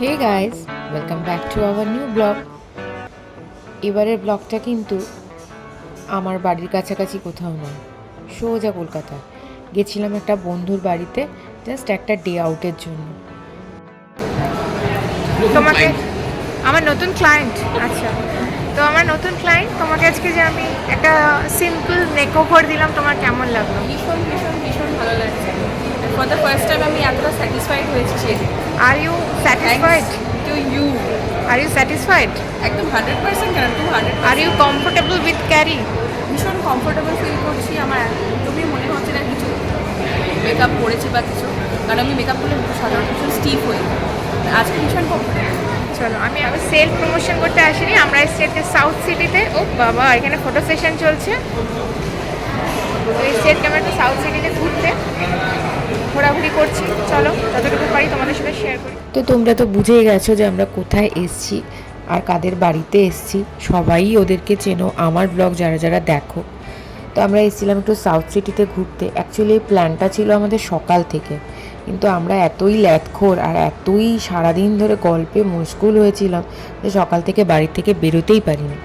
Hey guys, welcome back to our new blog. এবারের ব্লগটা কিন্তু আমার বাড়ির কাছাকাছি কোথাও নয়, সোজা কলকাতা গেছিলাম একটা বন্ধুর বাড়িতে, জাস্ট একটা ডে আউটের জন্য। তোমাকে আমার নতুন ক্লায়েন্ট, আচ্ছা, তো আমার নতুন ক্লায়েন্ট, তোমাকে আজকে যে আমি একটা সিম্পল মেকওভার দিলাম, তোমার কেমন লাগলো? ভীষণ ভীষণ ভীষণ ভালো লাগছে। ফর দ্য ফার্স্ট টাইম আমি এতটা স্যাটিসফাইড হয়েছি সেদিন। Are you satisfied? To you. Are you satisfied? একদম 100% কেন, 200। Are you comfortable with Carry? ভীষণ কমফোর্টেবল ফিল করছি। আমার একদমই মনে হচ্ছে না কিছু মেকআপ করেছি বা কিছু, কারণ আমি মেকআপ করলে সাধারণত ভীষণ স্টিফ হই। আজকে ভীষণ কমফোর্টেবল। চলো, আমি সেলফ প্রমোশন করতে আসিনি, আমরা এসেছি আজকে সাউথ সিটিতে। ও বাবা, এখানে ফটো সেশন চলছে। এই সেট ক্যামেরাটা সাউথ সিটিতে ঘুরতে ঘোরাঘুরি করছি। চলো, যতটুকু পারি তোমাদের সাথে শেয়ার করি। তো তোমরা তো বুঝেই গেছো যে আমরা কোথায় এসছি আর কাদের বাড়িতে এসছি। সবাই ওদেরকে চেনো, আমার ব্লগ যারা যারা দেখো। তো আমরা এসেছিলাম একটু সাউথ সিটিতে ঘুরতে। অ্যাকচুয়ালি এই প্ল্যানটা ছিল আমাদের সকাল থেকে, কিন্তু আমরা এতই ল্যাথখোর আর এতই সারাদিন ধরে গল্পে মশগুল হয়েছিলাম যে সকাল থেকে বাড়ি থেকে বেরোতেই পারিনি।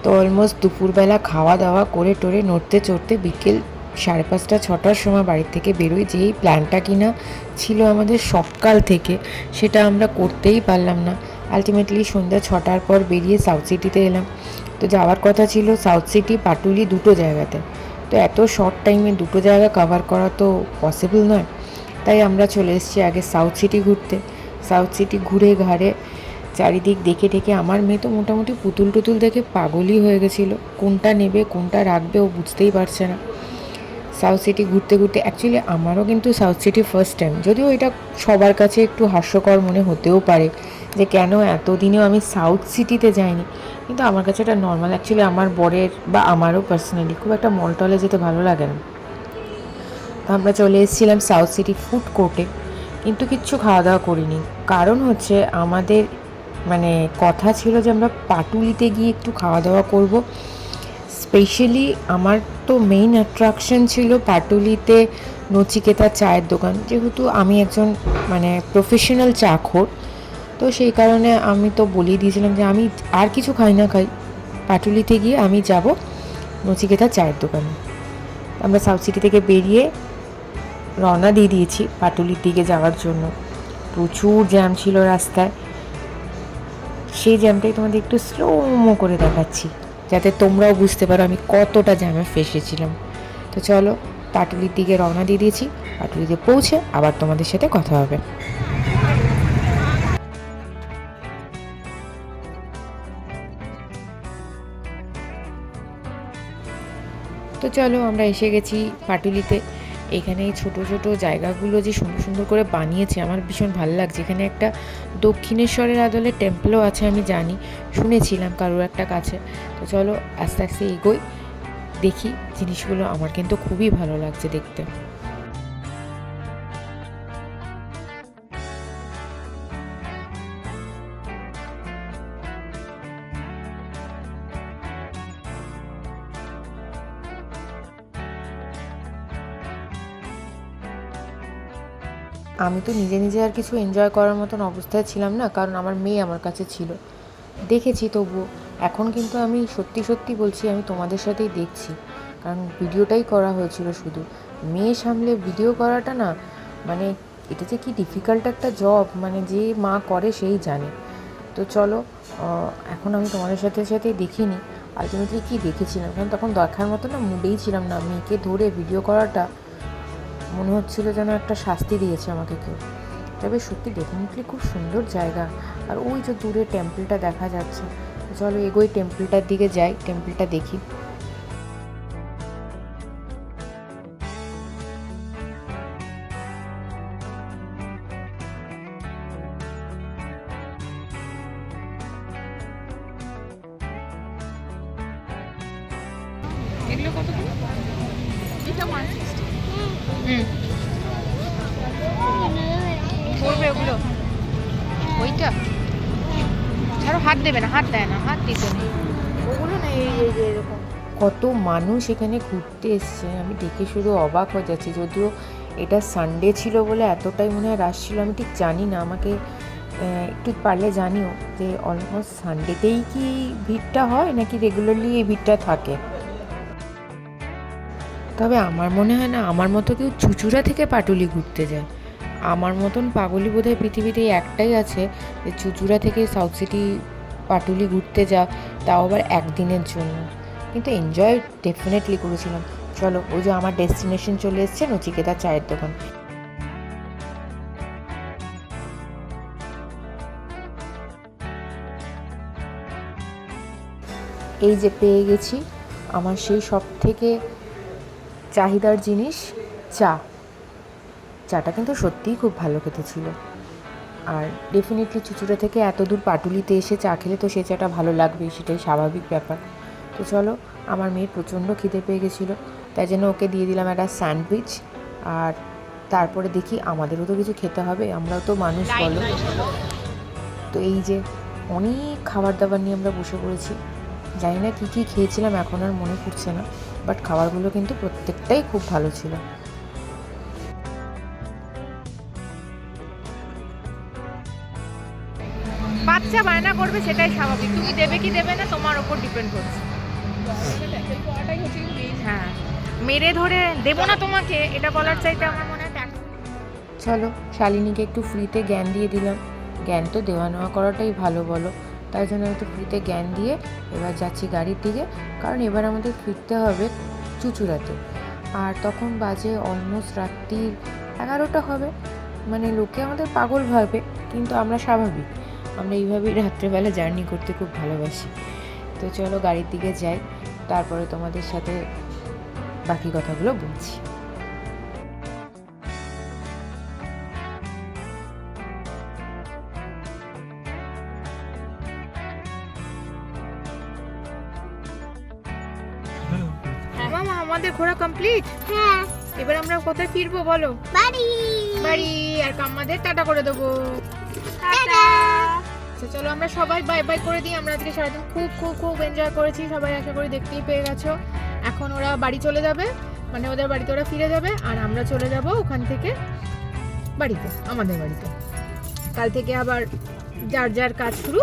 তো অলমোস্ট দুপুরবেলা খাওয়া দাওয়া করে টোরে নড়তে চড়তে বিকেল 5:30 6টার সময় বাড়ির থেকে বেরোই। যেই প্ল্যানটা কিনা ছিল আমাদের সকাল থেকে, সেটা আমরা করতেই পারলাম না। আলটিমেটলি সন্ধ্যা 6টার পর বেরিয়ে সাউথ সিটিতে এলাম। তো যাওয়ার কথা ছিল সাউথ সিটি, পাটুলি, দুটো জায়গাতে। তো এত শর্ট টাইমে দুটো জায়গা কভার করা তো পসিবল নয়, তাই আমরা চলে এসেছি আগে সাউথ সিটি ঘুরতে। সাউথ সিটি ঘুরে ঘাড়ে চারিদিক দেখে টেকে আমার মেয়ে তো মোটামুটি পুতুল টুতুল দেখে পাগলই হয়ে গেছিলো। কোনটা নেবে কোনটা রাখবে ও বুঝতেই পারছে না। সাউথ সিটি ঘুরতে ঘুরতে অ্যাকচুয়ালি আমারও কিন্তু সাউথ সিটি ফার্স্ট টাইম, যদিও এটা সবার কাছে একটু হাস্যকর মনে হতেও পারে যে কেন এতদিনেও আমি সাউথ সিটিতে যাইনি, কিন্তু আমার কাছে এটা নর্মাল। অ্যাকচুয়ালি আমার বরের বা আমারও পার্সোনালি খুব একটা মল টলে যেতে ভালো লাগে না। তো আমরা চলে এসেছিলাম সাউথ সিটি ফুড কোর্টে, কিন্তু কিচ্ছু খাওয়া দাওয়া করিনি। কারণ হচ্ছে আমাদের মানে কথা ছিল যে আমরা পাটুলিতে গিয়ে একটু খাওয়া দাওয়া করব। স্পেশালি আমার তো মেইন অ্যাট্রাকশন ছিল পাটুলিতে নচিকেতা চায়ের দোকান, যেহেতু আমি একজন মানে প্রফেশনাল চাখোর। তো সেই কারণে আমি তো বলেই দিয়েছিলাম যে আমি আর কিছু খাই না খাই, পাটুলিতে গিয়ে আমি যাব নচিকেতা চায়ের দোকানে। আমরা সাউথ সিটি থেকে বেরিয়ে রওনা দিয়ে দিয়েছি পাটুলির দিকে যাওয়ার জন্য। প্রচুর জ্যাম ছিল রাস্তায়, সেই জ্যামটাই তোমাদের একটু স্লোমো করে দেখাচ্ছি যাতে তোমরাও বুঝতে পারো আমি কতটা জ্যামে ফেসেছিলাম। তো চলো, পাটুলির দিকে রওনা দিয়ে দিয়েছি। পাটুলিতে পৌঁছে আবার তোমাদের সাথে কথা হবে। তো চলো, আমরা এসে গেছি পাটুলিতে। এখানে ছোট ছোট জায়গাগুলো যে সুন্দর সুন্দর করে বানিয়েছে আমার ভীষণ ভালো লাগছে। এখানে একটা দক্ষিণেশ্বরের আদলে টেম্পলও আছে, আমি জানি, শুনেছিলাম কারোর একটা কাছে। তো চলো আস্তে আস্তে এগোই, দেখি জিনিসগুলো। আমার কিন্তু খুবই ভালো লাগছে দেখতে। আমি তো নিজে নিজে আর কিছু এনজয় করার মতন অবস্থায় ছিলাম না, কারণ আমার মেয়ে আমার কাছে ছিল। দেখেছি তবুও। এখন কিন্তু আমি সত্যি সত্যি বলছি, আমি তোমাদের সাথেই দেখছি, কারণ ভিডিওটাই করা হয়েছিল শুধু। মেয়ে সামলে ভিডিও করাটা না, মানে এটা যে কি ডিফিকাল্ট একটা জব, মানে যে মা করে সেই জানে। তো চলো, এখন আমি তোমাদের সাথে সাথেই দেখিনি আলটিমেটলি কী দেখেছিলাম, কারণ তখন দেখার মতো না মুডেই ছিলাম না। মেয়েকে ধরে ভিডিও করাটা মনে হচ্ছিলো যেন একটা শাস্তি দিয়েছে আমাকে কেউ। তবে সত্যি ডেফিনেটলি খুব সুন্দর জায়গা। আর ওই যে দূরে টেম্পলটা দেখা যাচ্ছে, চলো এগোই, টেম্পলটার দিকে যাই, টেম্পলটা দেখি। এগুলো কত করে? এটা 160। করবে ওগুলো, ওইটা ছাড়ো, হাত দেবে না, হাত দেয় না, হাত দিতে নেই ওগুলো না। এই এই যে এরকম কত মানুষ এখানে ঘুরতে এসছে, আমি দেখে শুধু অবাক হয়ে যাচ্ছি। যদিও এটা সানডে ছিল বলে এতটাই মনে হয় রাশ ছিল, আমি ঠিক জানি না। আমাকে একটু পারলে জানিও যে অলমোস্ট সানডেতেই কি ভিড়টা হয় নাকি রেগুলারলি এই ভিড়টা থাকে। তবে আমার মনে হয় না আমার মতো কেউ চুঁচুড়া থেকে পাটুলি ঘুরতে যায়। আমার মতন পাগলি বোধহয় পৃথিবীতে এই একটাই আছে যে চুঁচুড়া থেকে সাউথ সিটি পাটুলি ঘুরতে যা, তাও আবার একদিনের জন্য। কিন্তু এনজয় ডেফিনেটলি করেছিলাম। চলো, ওই যে আমার ডেস্টিনেশন চলে এসছে, নচিকেতা চায়ের দোকান। এই যে পেয়ে গেছি আমার সেই সব থেকে চাহিদার জিনিস, চা। চাটা কিন্তু সত্যিই খুব ভালো খেতে ছিল। আর ডেফিনেটলি চুঁচুড়া থেকে এত দূর পাটুলিতে এসে চা খেলে তো সে চাটা ভালো লাগবেই, সেটাই স্বাভাবিক ব্যাপার। তো চলো, আমার মেয়ের প্রচণ্ড খিদে পেয়ে গেছিলো, তাই জন্য ওকে দিয়ে দিলাম একটা স্যান্ডউইচ। আর তারপরে দেখি আমাদেরও তো কিছু খেতে হবে, আমরাও তো মানুষ বলো। তো এই যে অনেক খাবার দাবার নিয়ে আমরা বসে পড়েছি। জানি না কী কী খেয়েছিলাম, এখন আর মনে পড়ছে না, বাট খাবারগুলো কিন্তু প্রত্যেকটাই খুব ভালো ছিল। বাচ্চা বায়না করবে, সেটাই স্বাভাবিক। তুমি দেবে কি দেবে না তোমার ওপর ডিপেন্ড করছে। হ্যাঁ, মেরে ধরে দেবো না তোমাকে এটা বলার চাইতে আমার মনে হয় চলো, শালিনীকে একটু ফ্রিতে জ্ঞান দিয়ে দিলাম। জ্ঞান তো দেওয়া নেওয়া করাটাই ভালো বলো, তাই জন্য একটু ফ্রিতে জ্ঞান দিয়ে এবার যাচ্ছি গাড়ির দিকে, কারণ এবার আমাদের ফিরতে হবে চুঁচুড়াতে। আর তখন বাজে অলমোস্ট রাত্রির 11টা হবে। মানে লোকে আমাদের পাগল ভাবে, কিন্তু আমরা স্বাভাবিক, আমরা এইভাবেই রাত্রেবেলা জার্নি করতে খুব ভালোবাসি। তো চলো গাড়ির দিকে যাই, তারপরে তোমাদের সাথে বাকি কথাগুলো বলছি। মামা আমাদের ঘোরা কমপ্লিট। হ্যাঁ, এবার আমরা কোথায় ফিরবো বলো? বাড়ি। বাড়ি। আর কাম্মাদের টাটা করে দেবো। টাটা। আচ্ছা চলো আমরা সবাই বাই বাই করে দিই। আমরা আজকে সারাদিন খুব খুব খুব এনজয় করেছি, সবাই আশা করি দেখতেই পেয়ে গেছো। এখন ওরা বাড়ি চলে যাবে, মানে ওদের বাড়িতে ওরা ফিরে যাবে, আর আমরা চলে যাব ওখান থেকে বাড়িতে, আমাদের বাড়িতে। কাল থেকে আবার যার যার কাজ শুরু,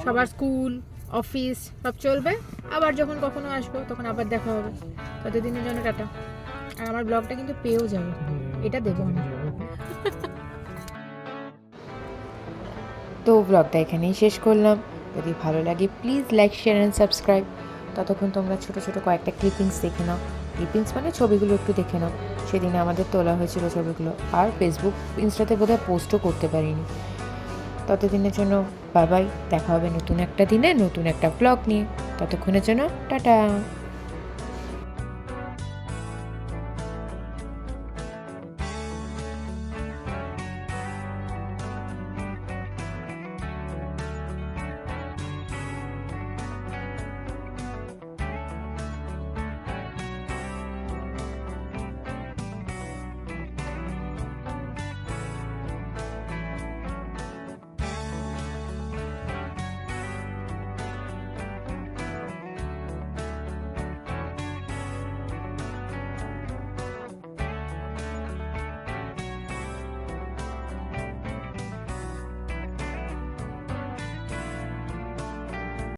সবার স্কুল অফিস সব চলবে। আবার যখন কখনো আসবো তখন আবার দেখা হবে। ততদিনের জন্য টাটা। আর আমার ব্লগটা কিন্তু পেয়েও যাবে, এটা দেবো আমি। তো ব্লগটা এখানেই শেষ করলাম। যদি ভালো লাগে please like, share and subscribe. ততক্ষণ তোমরা ছোটো ছোটো কয়েকটা ক্লিপিংস দেখে নাও। ক্লিপিংস মানে ছবিগুলো একটু দেখে নাও, সেদিনে আমাদের তোলা হয়েছিল ছবিগুলো। আর ফেসবুক ইনস্টাতে বোধহয় পোস্টও করতে পারিনি। ততদিনের জন্য বাই বাই, দেখা হবে নতুন একটা দিনে নতুন একটা ব্লগ নিয়ে। ততক্ষণের জন্য টাটা।